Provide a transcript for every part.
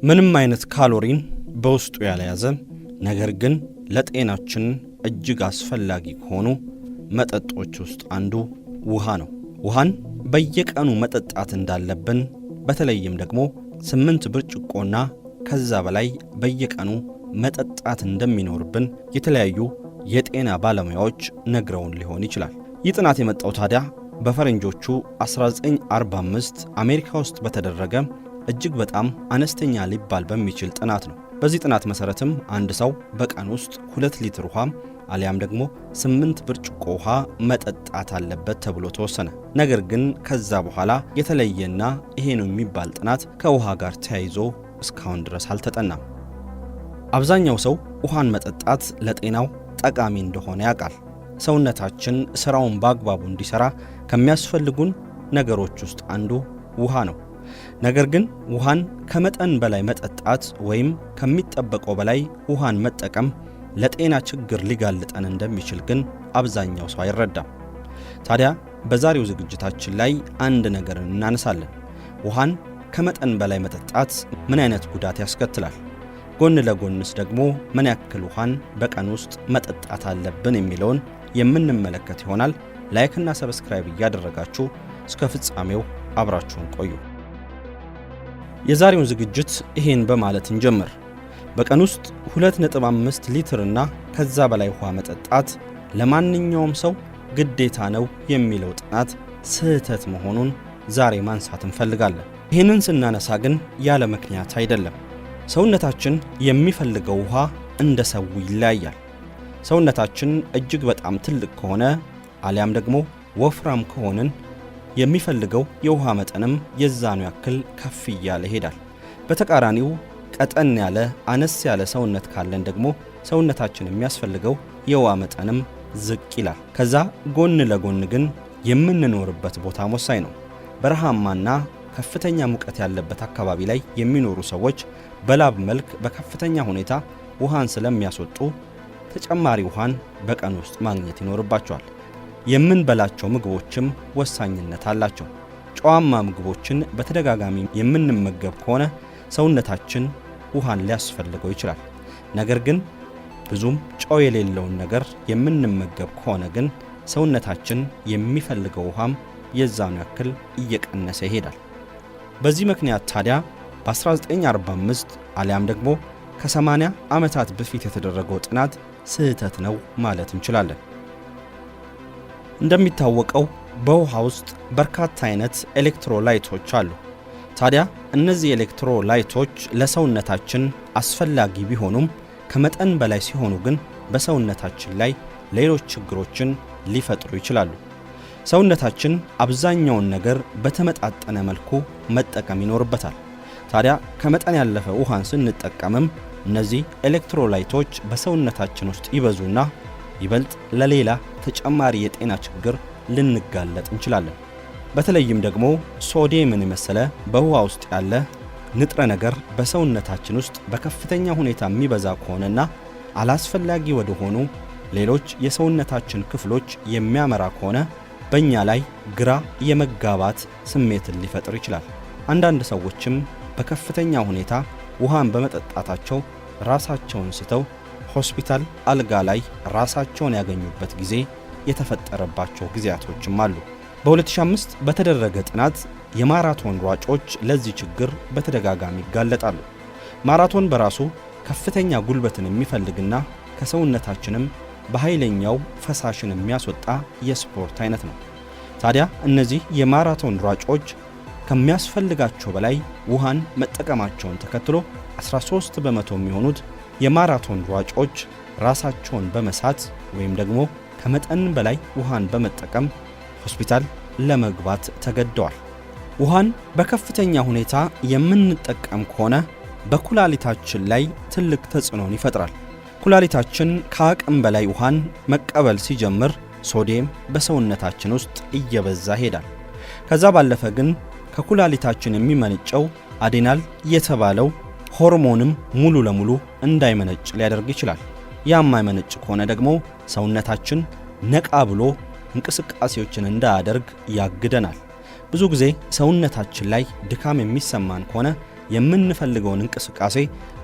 ምንም አይነት ካሎሪን በውስጡ ያልያዘ ነገር ግን ለጤናችን እጅግ አስፈላጊ ከሆኑ መጠጦች ውስጥ አንዱ ውሃ ነው። ውሃን በየቀኑ መጠጣት እንዳለብን በተለይም ደግሞ 8 ብርጭቆና ከዛ በላይ በየቀኑ መጠጣት እንደሚኖርብን የተለያዩ የጤና ባለሙያዎች ነግረውን ሊሆን ይችላል። ይህ ጥናት የመጣው ታዲያ በፈረንጆቹ 1945 አሜሪካ ውስጥ በተደረገ እጅግ በጣም አነስተኛ ሊባል በሚችል ጥናት ነው። በዚህ ጥናት መሰረትም አንድ ሰው በቀን ውስጥ 2 ሊትር ውሃ አሊያም ደግሞ 8 ብርጭቆ ውሃ መጠጣት አለበት ተብሎ ተወሰነ። ነገር ግን ከዛ በኋላ የተለየና ይሄ ነው የሚባል ጥናት ከውሃ ጋር ተያይዞ እስካሁን ድረስ አልተጠናም። አብዛኛው ሰው ውሃን መጠጣት ለጤናው ጠቃሚ እንደሆነ ያውቃል። ሰውነታችን ስራውን በአግባቡ እንዲሰራ ከሚያስፈልጉን ነገሮች ውስጥ አንዱ ውሃ ነው። ነገር ግን ውሃን ከመጠን በላይ መጠጣት ወይም ከሚጠበቀው በላይ ውሃን መጠቀም ለጤና ችግር ሊጋልጠን እንደሚችል ግን አብዛኛው ሰው አይረዳም። ታዲያ በዛሬው ዝግጅታችን ላይ አንድ ነገር እናነሳለን። ውሃን ከመጠን በላይ መጠጣት ምን አይነት ጉዳት ያስከትላል? ጎን ለጎንስ ደግሞ ምን ያክል ውሃን በቀን ውስጥ መጠጣት አለብን የሚለውን የምንመለከት ይሆናል። ላይክና ሰብስክራይብ እያደረጋችሁ እስከ ፍጻሜው አብራችሁን ቆዩ። የዛሬውን ዝግጅት ይሄን በማለት እንጀምር። በቀን ውስጥ 2.5 ሊትርና ከዛ በላይ ውሃ መጠጣት ለማንኛውም ሰው ግዴታ ነው የሚለው ጥናት ስህተት መሆኑን ዛሬ ማንሳት እንፈልጋለን። ይህንን ስናነሳ ግን ያለ ምክንያት አይደለም። ሰውነታችን የሚፈልገው ውሃ እንደ ሰው ይለያያል። ሰውነታችን እጅግ በጣም ትልቅ ከሆነ አሊያም ደግሞ ወፍራም ከሆንን የሚፈልገው የውሃ መጠንም የዛኑ ያክል ከፍ እያለ ይሄዳል። በተቃራኒው ቀጠን ያለ አነስ ያለ ሰውነት ካለን ደግሞ ሰውነታችን የሚያስፈልገው የውሃ መጠንም ዝቅ ይላል። ከዛ ጎን ለጎን ግን የምንኖርበት ቦታ ወሳኝ ነው። በረሃማና ከፍተኛ ሙቀት ያለበት አካባቢ ላይ የሚኖሩ ሰዎች በላብ መልክ በከፍተኛ ሁኔታ ውሃን ስለሚያስወጡ ተጨማሪ ውሃን በቀን ውስጥ ማግኘት ይኖርባቸዋል። የምንበላቸው ምግቦችም ወሳኝነት አላቸው። ጨዋማ ምግቦችን በተደጋጋሚ የምንመገብ ከሆነ ሰውነታችን ውሃን ሊያስፈልገው ይችላል። ነገር ግን ብዙም ጨው የሌለውን ነገር የምንመገብ ከሆነ ግን ሰውነታችን የሚፈልገው ውሃም የዛኑ ያክል እየቀነሰ ይሄዳል። በዚህ ምክንያት ታዲያ በ1945 አሊያም ደግሞ ከ80 ዓመታት በፊት የተደረገው ጥናት ስህተት ነው ማለት እንችላለን። እንደሚታወቀው በውሃ ውስጥ በርካታ አይነት ኤሌክትሮላይቶች አሉ። ታዲያ እነዚህ ኤሌክትሮላይቶች ለሰውነታችን አስፈላጊ ቢሆኑም ከመጠን በላይ ሲሆኑ ግን በሰውነታችን ላይ ሌሎች ችግሮችን ሊፈጥሩ ይችላሉ። ሰውነታችን አብዛኛውን ነገር በተመጣጠነ መልኩ መጠቀም ይኖርበታል። ታዲያ ከመጠን ያለፈ ውሃን ስንጠቀምም እነዚህ ኤሌክትሮላይቶች በሰውነታችን ውስጥ ይበዙና ይበልጥ ለሌላ ተጨማሪ የጤና ችግር ልንጋለጥ እንችላለን። በተለይም ደግሞ ሶዲየምን የመሰለ በውሃ ውስጥ ያለ ንጥረ ነገር በሰውነታችን ውስጥ በከፍተኛ ሁኔታ የሚበዛ ከሆነና አላስፈላጊ ወደሆኑ ሌሎች የሰውነታችን ክፍሎች የሚያመራ ከሆነ በእኛ ላይ ግራ የመጋባት ስሜትን ሊፈጥር ይችላል። አንዳንድ ሰዎችም በከፍተኛ ሁኔታ ውሃን በመጠጣታቸው ራሳቸውን ስተው ሆስፒታል አልጋ ላይ ራሳቸውን ያገኙበት ጊዜ የተፈጠረባቸው ጊዜያቶችም አሉ። በ2005 በተደረገ ጥናት የማራቶን ሯጮች ለዚህ ችግር በተደጋጋሚ ይጋለጣሉ። ማራቶን በራሱ ከፍተኛ ጉልበትን የሚፈልግና ከሰውነታችንም በኃይለኛው ፈሳሽን የሚያስወጣ የስፖርት አይነት ነው። ታዲያ እነዚህ የማራቶን ሯጮች ከሚያስፈልጋቸው በላይ ውሃን መጠቀማቸውን ተከትሎ 13 በመቶ የሚሆኑት የማራቶን ሯጮች ራሳቸውን በመሳት ወይም ደግሞ ከመጠን በላይ ውሃን በመጠቀም ሆስፒታል ለመግባት ተገደዋል። ውሃን በከፍተኛ ሁኔታ የምንጠቀም ከሆነ በኩላሊታችን ላይ ትልቅ ተጽዕኖን ይፈጥራል። ኩላሊታችን ከአቅም በላይ ውሃን መቀበል ሲጀምር ሶዲየም በሰውነታችን ውስጥ እየበዛ ሄዳል። ከዛ ባለፈ ግን ከኩላሊታችን የሚመነጨው አዴናል የተባለው ሆርሞንም ሙሉ ለሙሉ እንዳይመነጭ ሊያደርግ ይችላል። ያማይመነጭ ከሆነ ደግሞ ሰውነታችን ነቃ ብሎ እንቅስቃሴዎችን እንዳያደርግ ያግደናል። ብዙ ጊዜ ሰውነታችን ላይ ድካም የሚሰማን ከሆነ የምንፈልገውን እንቅስቃሴ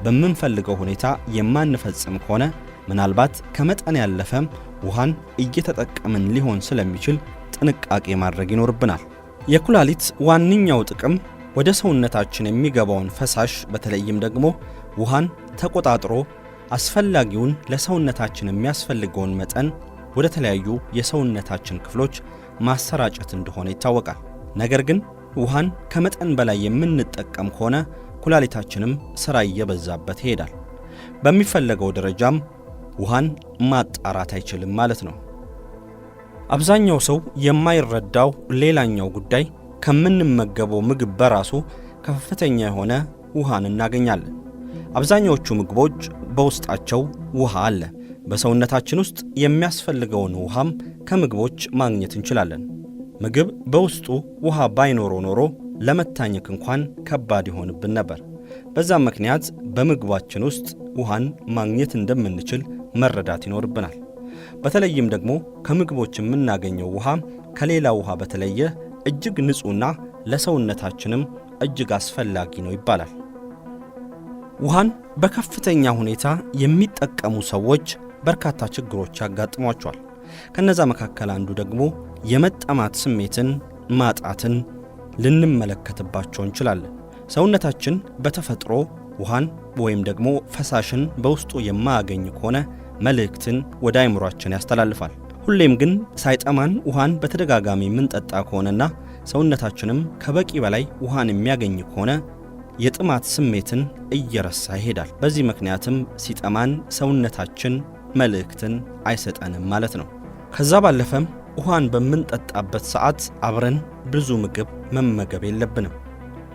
በምንፈልገው ሁኔታ የማንፈጽም ከሆነ ምናልባት ከመጠን ያለፈም ውሃን እየተጠቀምን ሊሆን ስለሚችል ጥንቃቄ ማድረግ ይኖርብናል። የኩላሊት ዋነኛው ጥቅም ወደ ሰውነታችን የሚገባውን ፈሳሽ በተለይም ደግሞ ውሃን ተቆጣጥሮ አስፈላጊውን ለሰውነታችን የሚያስፈልገውን መጠን ወደ ተለያዩ የሰውነታችን ክፍሎች ማሰራጨት እንደሆነ ይታወቃል። ነገር ግን ውሃን ከመጠን በላይ የምንጠቀም ከሆነ ኩላሊታችንም ሥራ እየበዛበት ይሄዳል። በሚፈለገው ደረጃም ውሃን ማጣራት አይችልም ማለት ነው። አብዛኛው ሰው የማይረዳው ሌላኛው ጉዳይ ከምንመገበው ምግብ በራሱ ከፍተኛ የሆነ ውሃን እናገኛለን። አብዛኛዎቹ ምግቦች በውስጣቸው ውሃ አለ። በሰውነታችን ውስጥ የሚያስፈልገውን ውሃም ከምግቦች ማግኘት እንችላለን። ምግብ በውስጡ ውሃ ባይኖረው ኖሮ ለመታኘክ እንኳን ከባድ ይሆንብን ነበር። በዛም ምክንያት በምግባችን ውስጥ ውሃን ማግኘት እንደምንችል መረዳት ይኖርብናል። በተለይም ደግሞ ከምግቦች የምናገኘው ውሃ ከሌላ ውሃ በተለየ እጅግ ንጹህና ለሰውነታችንም እጅግ አስፈላጊ ነው ይባላል። ውሃን በከፍተኛ ሁኔታ የሚጠቀሙ ሰዎች በርካታ ችግሮች ያጋጥሟቸዋል። ከነዛ መካከል አንዱ ደግሞ የመጠማት ስሜትን ማጣትን ልንመለከትባቸው እንችላለን። ሰውነታችን በተፈጥሮ ውሃን ወይም ደግሞ ፈሳሽን በውስጡ የማያገኝ ከሆነ መልእክትን ወደ አእምሯችን ያስተላልፋል። ሁሌም ግን ሳይጠማን ውሃን በተደጋጋሚ የምንጠጣ ከሆነና ሰውነታችንም ከበቂ በላይ ውሃን የሚያገኝ ከሆነ የጥማት ስሜትን እየረሳ ይሄዳል። በዚህ ምክንያትም ሲጠማን ሰውነታችን መልእክትን አይሰጠንም ማለት ነው። ከዛ ባለፈም ውሃን በምንጠጣበት ሰዓት አብረን ብዙ ምግብ መመገብ የለብንም።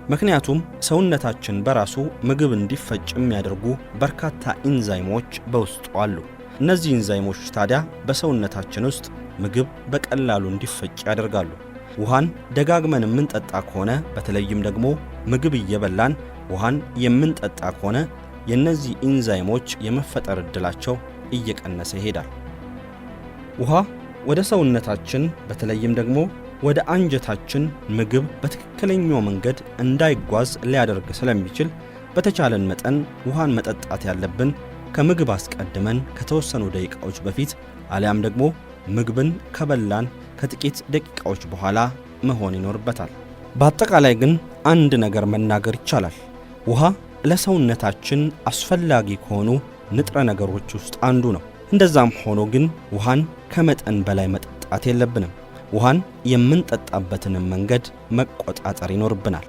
ምክንያቱም ሰውነታችን በራሱ ምግብ እንዲፈጭ የሚያደርጉ በርካታ ኢንዛይሞች በውስጡ አሉ። እነዚህ ኢንዛይሞች ታዲያ በሰውነታችን ውስጥ ምግብ በቀላሉ እንዲፈጭ ያደርጋሉ። ውሃን ደጋግመን የምንጠጣ ከሆነ በተለይም ደግሞ ምግብ እየበላን ውሃን የምንጠጣ ከሆነ የእነዚህ ኢንዛይሞች የመፈጠር ዕድላቸው እየቀነሰ ይሄዳል። ውሃ ወደ ሰውነታችን በተለይም ደግሞ ወደ አንጀታችን ምግብ በትክክለኛው መንገድ እንዳይጓዝ ሊያደርግ ስለሚችል በተቻለን መጠን ውሃን መጠጣት ያለብን ከምግብ አስቀድመን ከተወሰኑ ደቂቃዎች በፊት አሊያም ደግሞ ምግብን ከበላን ከጥቂት ደቂቃዎች በኋላ መሆን ይኖርበታል። በአጠቃላይ ግን አንድ ነገር መናገር ይቻላል። ውሃ ለሰውነታችን አስፈላጊ ከሆኑ ንጥረ ነገሮች ውስጥ አንዱ ነው። እንደዛም ሆኖ ግን ውሃን ከመጠን በላይ መጠጣት የለብንም። ውሃን የምንጠጣበትንም መንገድ መቆጣጠር ይኖርብናል።